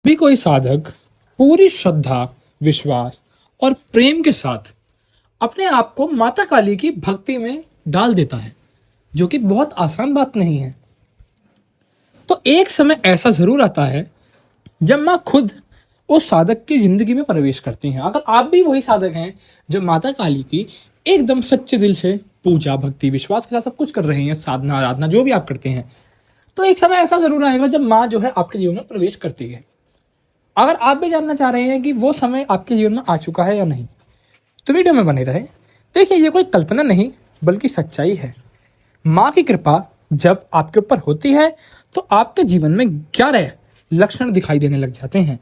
भी कोई साधक पूरी श्रद्धा, विश्वास और प्रेम के साथ अपने आप को माता काली की भक्ति में डाल देता है, जो कि बहुत आसान बात नहीं है। तो एक समय ऐसा जरूर आता है जब माँ खुद उस साधक की जिंदगी में प्रवेश करती हैं। अगर आप भी वही साधक हैं जो माता काली की एकदम सच्चे दिल से पूजा, भक्ति, विश्वास के साथ सब कुछ कर रहे हैं, साधना, आराधना जो भी आप करते हैं, तो एक समय ऐसा जरूर आएगा जब माँ जो है आपके जीवन में प्रवेश करती है। अगर आप भी जानना चाह रहे हैं कि वो समय आपके जीवन में आ चुका है या नहीं, तो वीडियो में बने रहे। देखिए, ये कोई कल्पना नहीं बल्कि सच्चाई है। माँ की कृपा जब आपके ऊपर होती है तो आपके जीवन में 11 लक्षण दिखाई देने लग जाते हैं।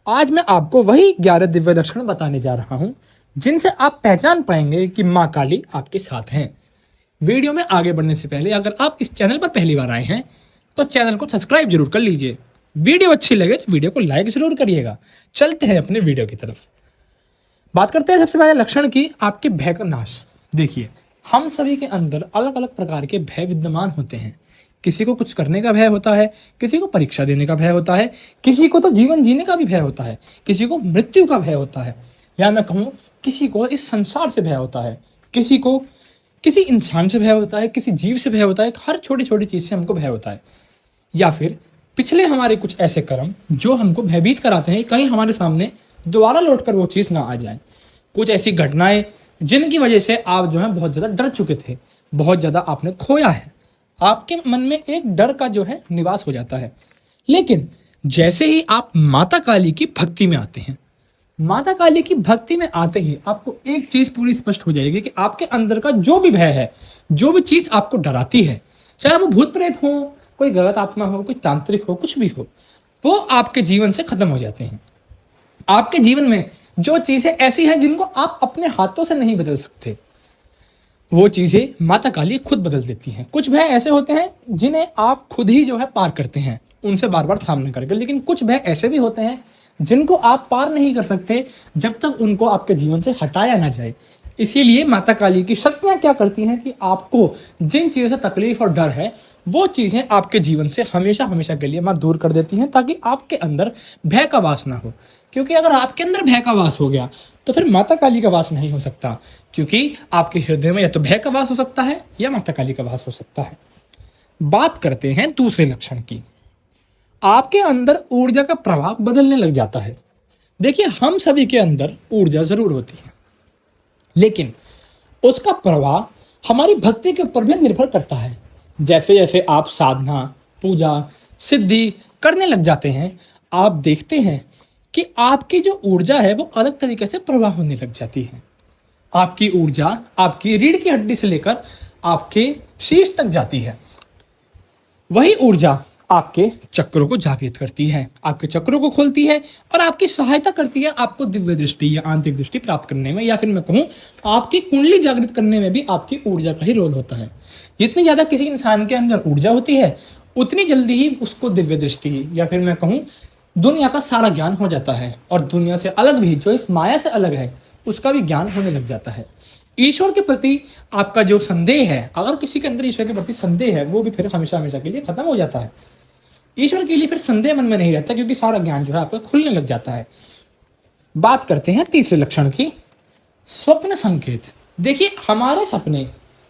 आज मैं आपको वही 11 दिव्य लक्षण बताने जा रहा हूं जिनसे आप पहचान पाएंगे कि माँ काली आपके साथ हैं। वीडियो में आगे बढ़ने से पहले अगर आप इस चैनल पर पहली बार आए हैं तो चैनल को सब्सक्राइब जरूर कर लीजिए। वीडियो अच्छी लगे तो वीडियो को लाइक जरूर करिएगा। चलते हैं अपने वीडियो की तरफ। बात करते हैं सबसे पहले लक्षण की, आपके भय का नाश। देखिए, हम सभी के अंदर अलग अलग प्रकार के भय विद्यमान होते हैं। किसी को कुछ करने का भय होता है, किसी को परीक्षा देने का भय होता है, किसी को तो जीवन जीने का भी भय होता है, किसी को मृत्यु का भय होता है, या मैं कहूँ किसी को इस संसार से भय होता है, किसी को किसी इंसान से भय होता है, किसी जीव से भय होता है। हर छोटी छोटी चीज से हमको भय होता है, या फिर पिछले हमारे कुछ ऐसे कर्म जो हमको भयभीत कराते हैं कहीं हमारे सामने दोबारा लौटकर वो चीज ना आ जाए। कुछ ऐसी घटनाएं जिनकी वजह से आप जो है बहुत ज्यादा डर चुके थे, बहुत ज्यादा आपने खोया है, आपके मन में एक डर का जो है निवास हो जाता है। लेकिन जैसे ही आप माता काली की भक्ति में आते हैं, माता काली की भक्ति में आते ही आपको एक चीज पूरी स्पष्ट हो जाएगी कि आपके अंदर का जो भी भय है, जो भी चीज आपको डराती है, चाहे वो भूत प्रेत हो, कोई गलत आत्मा हो, कोई तांत्रिक हो, कुछ भी हो, वो आपके जीवन से खत्म हो जाते हैं। आपके जीवन में जो चीजें ऐसी हैं जिनको आप अपने हाथों से नहीं बदल सकते, वो चीजें माता काली खुद बदल देती हैं। कुछ भय ऐसे होते हैं जिन्हें आप खुद ही जो है पार करते हैं, उनसे बार बार सामना करके। लेकिन कुछ भय ऐसे भी होते हैं जिनको आप पार नहीं कर सकते जब तक उनको आपके जीवन से हटाया ना जाए। इसीलिए माता काली की शक्तियां क्या करती हैं कि आपको जिन चीजों से तकलीफ और डर है, वो चीजें आपके जीवन से हमेशा हमेशा के लिए मां दूर कर देती हैं, ताकि आपके अंदर भय का वास ना हो। क्योंकि अगर आपके अंदर भय का वास हो गया तो फिर माता काली का वास नहीं हो सकता, क्योंकि आपके हृदय में या तो भय का वास हो सकता है या माता काली का वास हो सकता है। बात करते हैं दूसरे लक्षण की, आपके अंदर ऊर्जा का प्रभाव बदलने लग जाता है। देखिए, हम सभी के अंदर ऊर्जा जरूर होती है, लेकिन उसका प्रभाव हमारी भक्ति के ऊपर भी निर्भर करता है। जैसे जैसे आप साधना, पूजा, सिद्धि करने लग जाते हैं, आप देखते हैं कि आपकी जो ऊर्जा है वो अलग तरीके से प्रवाह होने लग जाती है। आपकी ऊर्जा आपकी रीढ़ की हड्डी से लेकर आपके शीश तक जाती है। वही ऊर्जा आपके चक्रों को जागृत करती है, आपके चक्रों को खोलती है और आपकी सहायता करती है आपको दिव्य दृष्टि या आंतरिक दृष्टि प्राप्त करने में, या फिर मैं कहूँ आपकी कुंडली जागृत करने में भी आपकी ऊर्जा का ही रोल होता है। जितनी ज्यादा किसी इंसान के अंदर ऊर्जा होती है, उतनी जल्दी ही उसको दिव्य दृष्टि या फिर मैं कहूँ दुनिया का सारा ज्ञान हो जाता है, और दुनिया से अलग भी, जो इस माया से अलग है, उसका भी ज्ञान होने लग जाता है। ईश्वर के प्रति आपका जो संदेह है, अगर किसी के अंदर ईश्वर के प्रति संदेह है, वो भी फिर हमेशा हमेशा के लिए खत्म हो जाता है। ईश्वर के लिए फिर संदेह मन में नहीं रहता, क्योंकि सारा ज्ञान जो है आपका खुलने लग जाता है। बात करते हैं तीसरे लक्षण की, स्वप्न संकेत। देखिए, हमारे सपने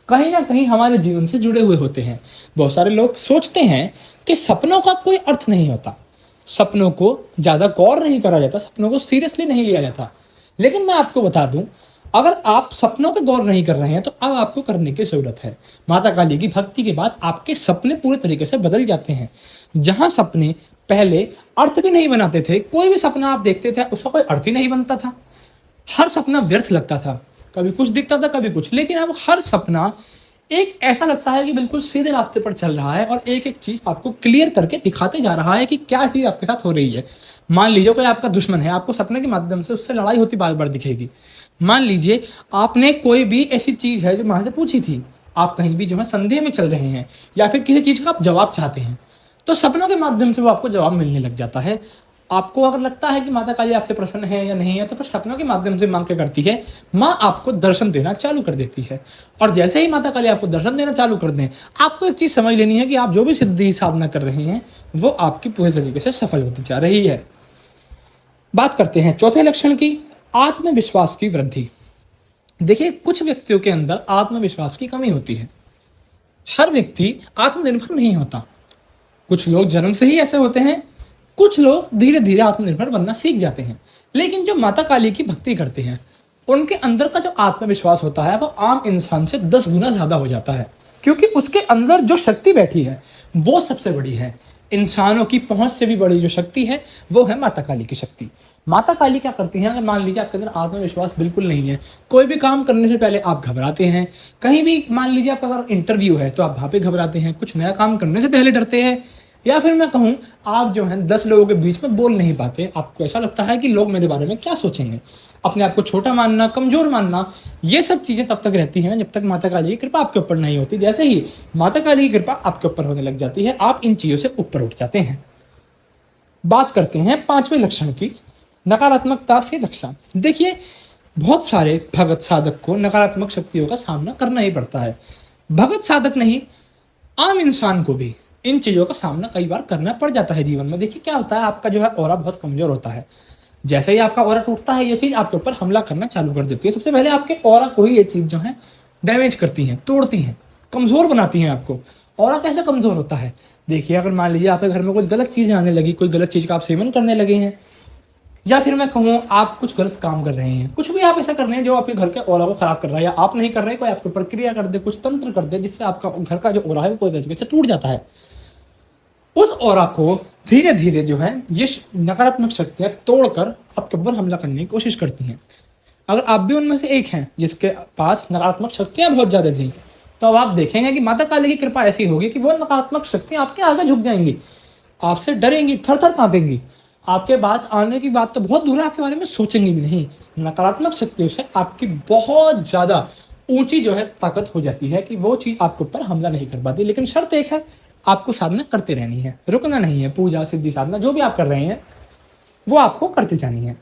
कहीं ना कहीं हमारे जीवन से जुड़े हुए होते हैं। बहुत सारे लोग सोचते हैं कि सपनों का कोई अर्थ नहीं होता, सपनों को ज्यादा गौर नहीं करा जाता, सपनों को सीरियसली नहीं लिया जाता। लेकिन मैं आपको बता दूं, अगर आप सपनों पे गौर नहीं कर रहे हैं तो अब आपको करने की जरूरत है। माता काली की भक्ति के बाद आपके सपने पूरे तरीके से बदल जाते हैं। जहां सपने पहले अर्थ भी नहीं बनाते थे, कोई भी सपना आप देखते थे उसका कोई अर्थ ही नहीं बनता था, हर सपना व्यर्थ लगता था, कभी कुछ दिखता था कभी कुछ। लेकिन अब हर सपना एक ऐसा लगता है कि बिल्कुल सीधे रास्ते पर चल रहा है और एक एक चीज आपको क्लियर करके दिखाते जा रहा है कि क्या चीज आपके साथ हो रही है। मान लीजिए कोई आपका दुश्मन है, आपको सपने के माध्यम से उससे लड़ाई होती बार बार दिखेगी। मान लीजिए आपने कोई भी ऐसी चीज है जो वहां से पूछी थी, आप कहीं भी जो है संदेह में चल रहे हैं, या फिर किसी चीज का आप जवाब चाहते हैं, तो सपनों के माध्यम से वो आपको जवाब मिलने लग जाता है। आपको अगर लगता है कि माता काली आपसे प्रसन्न है या नहीं है, तो फिर सपनों के माध्यम से मां क्या करती है, मां आपको दर्शन देना चालू कर देती है। और जैसे ही माता काली आपको दर्शन देना चालू कर दें, आपको एक चीज समझ लेनी है कि आप जो भी सिद्धि साधना कर रहे हैं वो आपकी पूरे तरीके से सफल होती जा रही है। बात करते हैं चौथे लक्षण की, आत्मविश्वास की वृद्धि। देखिए, कुछ व्यक्तियों के अंदर आत्मविश्वास की कमी होती है। हर व्यक्ति आत्मनिर्भर नहीं होता। कुछ लोग जन्म से ही ऐसे होते हैं, कुछ लोग धीरे धीरे आत्मनिर्भर बनना सीख जाते हैं। लेकिन जो माता काली की भक्ति करते हैं, उनके अंदर का जो आत्मविश्वास होता है वो आम इंसान से 10 गुना ज्यादा हो जाता है, क्योंकि उसके अंदर जो शक्ति बैठी है वो सबसे बड़ी है। इंसानों की पहुंच से भी बड़ी जो शक्ति है वो है माता काली की शक्ति। माता काली क्या करती हैं, अगर मान लीजिए आपके अंदर आत्मविश्वास बिल्कुल नहीं है, कोई भी काम करने से पहले आप घबराते हैं, कहीं भी मान लीजिए आपका अगर इंटरव्यू है तो आप वहां पे घबराते हैं, कुछ नया काम करने से पहले डरते हैं, या फिर मैं कहूँ आप जो है 10 लोगों के बीच में बोल नहीं पाते, आपको ऐसा लगता है कि लोग मेरे बारे में क्या सोचेंगे, अपने आप को छोटा मानना, कमजोर मानना, ये सब चीजें तब तक रहती हैं जब तक माता काली की कृपा आपके ऊपर नहीं होती। जैसे ही माता काली की कृपा आपके ऊपर होने लग जाती है, आप इन चीजों से ऊपर उठ जाते हैं। बात करते हैं पांचवें लक्षण की, नकारात्मकता से रक्षा। देखिए, बहुत सारे भगत साधक को नकारात्मक शक्तियों का सामना करना ही पड़ता है। भगत साधक नहीं, आम इंसान को भी इन चीजों का सामना कई बार करना पड़ जाता है जीवन में। देखिए, क्या होता है, आपका जो है ऑरा बहुत कमजोर होता है। जैसे ही आपका ऑरा टूटता है, ये चीज आपके ऊपर हमला करना चालू कर देती है। सबसे पहले आपके ऑरा को ही ये चीज जो है डैमेज करती है, तोड़ती है, कमजोर बनाती है आपको। ऑरा कैसे कमजोर होता है, देखिए, अगर मान लीजिए आपके घर में कुछ गलत चीजें आने लगी, कोई गलत चीज का आप सेवन करने लगे हैं, या फिर मैं कहूँ आप कुछ गलत काम कर रहे हैं, कुछ भी आप ऐसा कर रहे हैं जो आपके घर के ऑरा को खराब कर रहा है, या आप नहीं कर रहे, कोई आपके ऊपर क्रिया कर दे, कुछ तंत्र कर दे जिससे आपका घर का जो ऑरा है वो कोई तरीके से टूट जाता है। उस ऑरा को धीरे धीरे जो है ये नकारात्मक शक्तियां तोड़कर आपके ऊपर हमला करने की कोशिश करती हैं। अगर आप भी उनमें से एक हैं जिसके पास नकारात्मक शक्तियां बहुत ज्यादा थी, तो अब आप देखेंगे कि माता काली की कृपा ऐसी होगी कि वो नकारात्मक शक्तियां आपके आगे झुक जाएंगी, आपसे डरेंगी, थर थर कांपेंगी, आपके पास आने की बात तो बहुत दूर है, आपके बारे में सोचेंगी भी नहीं। नकारात्मक शक्तियों से आपकी बहुत ज्यादा ऊंची जो है ताकत हो जाती है कि वो चीज आपके ऊपर हमला नहीं कर पाती। लेकिन शर्त एक है, आपको साधना करते रहनी है, रुकना नहीं है। पूजा, सिद्धि, साधना जो भी आप कर रहे हैं वो आपको करते जानी है।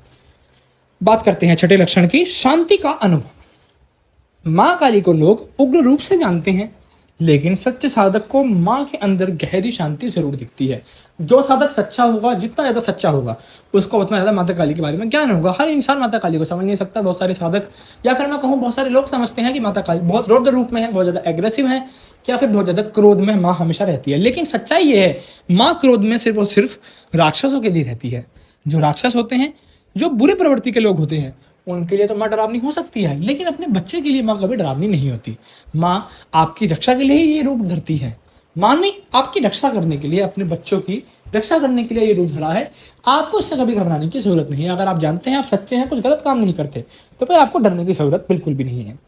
बात करते हैं छठे लक्षण की, शांति का अनुभव। मां काली को लोग उग्र रूप से जानते हैं, लेकिन सच्चे साधक को मां के अंदर गहरी शांति जरूर दिखती है। जो साधक सच्चा होगा, जितना ज्यादा सच्चा होगा, उसको उतना ज्यादा माता काली के बारे में ज्ञान होगा। हर इंसान माता काली को समझ नहीं सकता। बहुत सारे साधक, या फिर मैं कहूँ बहुत सारे लोग समझते हैं कि माता काली बहुत रौद्र रूप में है, बहुत ज्यादा एग्रेसिव है, या फिर बहुत ज्यादा क्रोध में माँ हमेशा रहती है। लेकिन सच्चाई ये है, माँ क्रोध में सिर्फ और सिर्फ राक्षसों के लिए रहती है। जो राक्षस होते हैं, जो बुरी प्रवृत्ति के लोग होते हैं, उनके लिए तो माँ डरावनी हो सकती है, लेकिन अपने बच्चे के लिए माँ कभी डरावनी नहीं होती। माँ आपकी रक्षा के लिए ही ये रूप धरती है। माँ ने आपकी रक्षा करने के लिए, अपने बच्चों की रक्षा करने के लिए ये रूप धरा है। आपको इससे कभी घबराने की जरूरत नहीं है। अगर आप जानते हैं आप सच्चे हैं, कुछ गलत काम नहीं करते, तो फिर आपको डरने की जरूरत बिल्कुल भी नहीं है।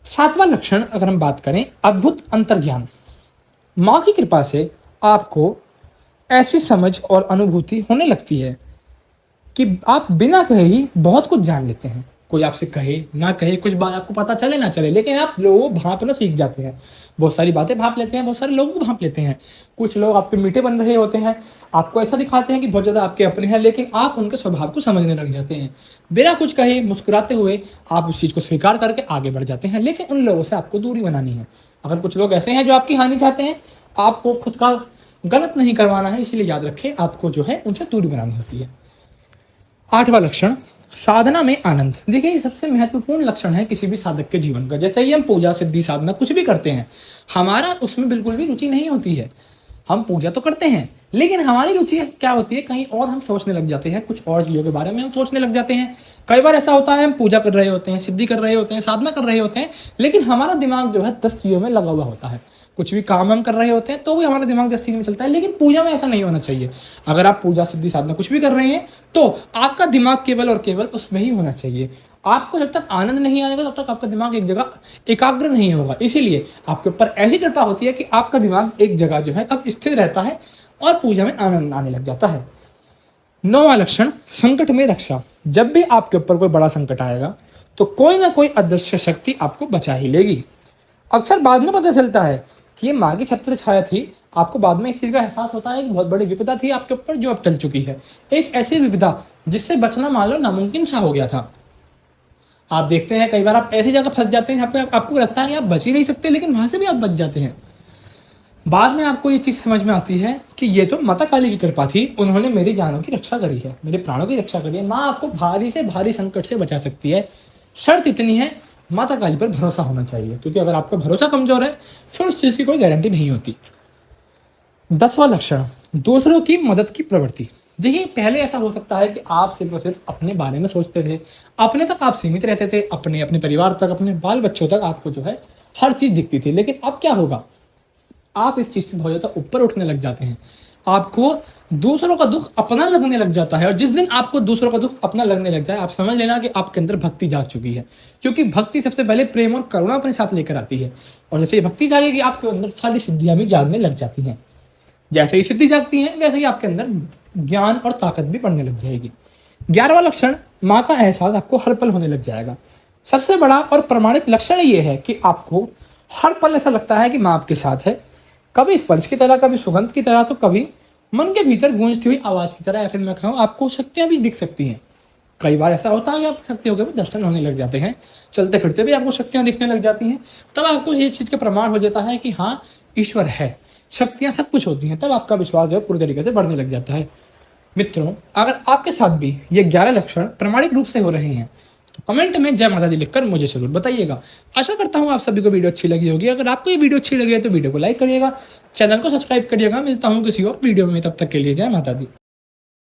सातवां लक्षण अगर हम बात करें, अद्भुत अंतर्ज्ञान। माँ की कृपा से आपको ऐसी समझ और अनुभूति होने लगती है कि आप बिना कहे ही बहुत कुछ जान लेते हैं। कोई आपसे कहे ना कहे, कुछ बात आपको पता चले ना चले, लेकिन आप लोगों को भांपना सीख जाते हैं। बहुत सारी बातें भांप लेते हैं, बहुत सारे लोगों को भांप लेते हैं। कुछ लोग आपके मीठे बन रहे होते हैं, आपको ऐसा दिखाते हैं कि बहुत ज़्यादा आपके अपने हैं, लेकिन आप उनके स्वभाव को समझने लग जाते हैं। बिना कुछ कहे, मुस्कुराते हुए आप उस चीज़ को स्वीकार करके आगे बढ़ जाते हैं। लेकिन उन लोगों से आपको दूरी बनानी है। अगर कुछ लोग ऐसे हैं जो आपकी हानि चाहते हैं, आपको खुद का गलत नहीं करवाना है, इसलिए याद रखें आपको जो है उनसे दूरी बनानी होती है। आठवां लक्षण, साधना में आनंद। देखिए, ये सबसे महत्वपूर्ण लक्षण है किसी भी साधक के जीवन का। जैसे ही हम पूजा, सिद्धि, साधना कुछ भी करते हैं, हमारा उसमें बिल्कुल भी रुचि नहीं होती है। हम पूजा तो करते हैं, लेकिन हमारी रुचि क्या होती है, कहीं और हम सोचने लग जाते हैं, कुछ और चीजों के बारे में हम सोचने लग जाते हैं। कई बार ऐसा होता है, हम पूजा कर रहे होते हैं, सिद्धि कर रहे होते हैं, साधना कर रहे होते हैं, लेकिन हमारा दिमाग जो है 10 चीजों में लगा हुआ होता है। कुछ भी काम हम कर रहे होते हैं तो भी हमारा दिमाग 10 चीज में चलता है, लेकिन पूजा में ऐसा नहीं होना चाहिए। अगर आप पूजा, सिद्धि, साधना कुछ भी कर रहे हैं, तो आपका दिमाग केवल और केवल उसमें ही होना चाहिए। आपको जब तक आनंद नहीं आएगा, तब तक आपका दिमाग एक जगह एकाग्र नहीं होगा। इसीलिए आपके ऊपर ऐसी कृपा होती है कि आपका दिमाग एक जगह जो है अब स्थिर रहता है और पूजा में आनंद आने लग जाता है। 9वां लक्षण, संकट में रक्षा। जब भी आपके ऊपर कोई बड़ा संकट आएगा, तो कोई ना कोई अदृश्य शक्ति आपको बचा ही लेगी। अक्सर बाद में पता चलता है कि ये माँ की छत्र छाया थी। आपको बाद में इस चीज का एहसास होता है कि बहुत बड़ी विपदा थी आपके ऊपर जो अब टल चुकी है। एक ऐसी विपदा जिससे बचना मान लो नामुमकिन सा हो गया था। आप देखते हैं कई बार आप ऐसी जगह फंस जाते हैं जहाँ पे आपको लगता है कि आप बच ही नहीं सकते, लेकिन वहां से भी आप बच जाते हैं। बाद में आपको ये चीज़ समझ में आती है कि ये तो माता काली की कृपा थी, उन्होंने मेरी जानों की रक्षा करी है, मेरे प्राणों की रक्षा करी है। माँ आपको भारी से भारी संकट से बचा सकती है। शर्त इतनी है, माता काली पर भरोसा होना चाहिए, क्योंकि अगर आपका भरोसा कमजोर है फिर उस चीज़ की कोई गारंटी नहीं होती। 10वां लक्षण, दूसरों की मदद की प्रवृत्ति। देखिए, पहले ऐसा हो सकता है कि आप सिर्फ और सिर्फ अपने बारे में सोचते थे, अपने तक आप सीमित रहते थे, अपने अपने परिवार तक, अपने बाल बच्चों तक आपको जो है हर चीज़ दिखती थी। लेकिन अब क्या होगा, आप इस चीज़ से बहुत ज़्यादा ऊपर उठने लग जाते हैं। आपको दूसरों का दुख अपना लगने लग जाता है, और जिस दिन आपको दूसरों का दुख अपना लगने लग जाए, आप समझ लेना कि आपके अंदर भक्ति जाग चुकी है। क्योंकि भक्ति सबसे पहले प्रेम और करुणा अपने साथ लेकर आती है, और जैसे ये भक्ति जागेगी, आपके अंदर सारी सिद्धियां भी जागने लग जाती हैं। जैसे ही सिद्धि जागती है, वैसे ही आपके अंदर ज्ञान और ताकत भी बढ़ने लग जाएगी। 11वां लक्षण, माँ का एहसास आपको हर पल होने लग जाएगा। सबसे बड़ा और प्रमाणित लक्षण ये है कि आपको हर पल ऐसा लगता है कि माँ आपके साथ है, कभी स्पर्श की तरह, कभी सुगंध की तरह, तो कभी मन के भीतर गूंजती हुई आवाज की तरह, या फिर मैं कहूँ आपको शक्तियां भी दिख सकती हैं। कई बार ऐसा होता है कि आपको शक्तियों के भी दर्शन होने लग जाते हैं, चलते फिरते भी आपको शक्तियां दिखने लग जाती हैं। तब आपको ये चीज़ का प्रमाण हो जाता है कि हाँ, ईश्वर है, शक्तियां सब कुछ होती हैं। तब आपका विश्वास जो है पूरी तरीके से बढ़ने लग जाता है। मित्रों, अगर आपके साथ भी ये 11 लक्षण प्रमाणिक रूप से हो रहे हैं तो कमेंट में जय माता दी लिखकर मुझे जरूर बताइएगा। आशा करता हूँ आप सभी को वीडियो अच्छी लगी होगी। अगर आपको ये वीडियो अच्छी लगी है तो वीडियो को लाइक करिएगा, चैनल को सब्सक्राइब करिएगा। मिलता हूँ किसी और वीडियो में, तब तक के लिए जय माता दी।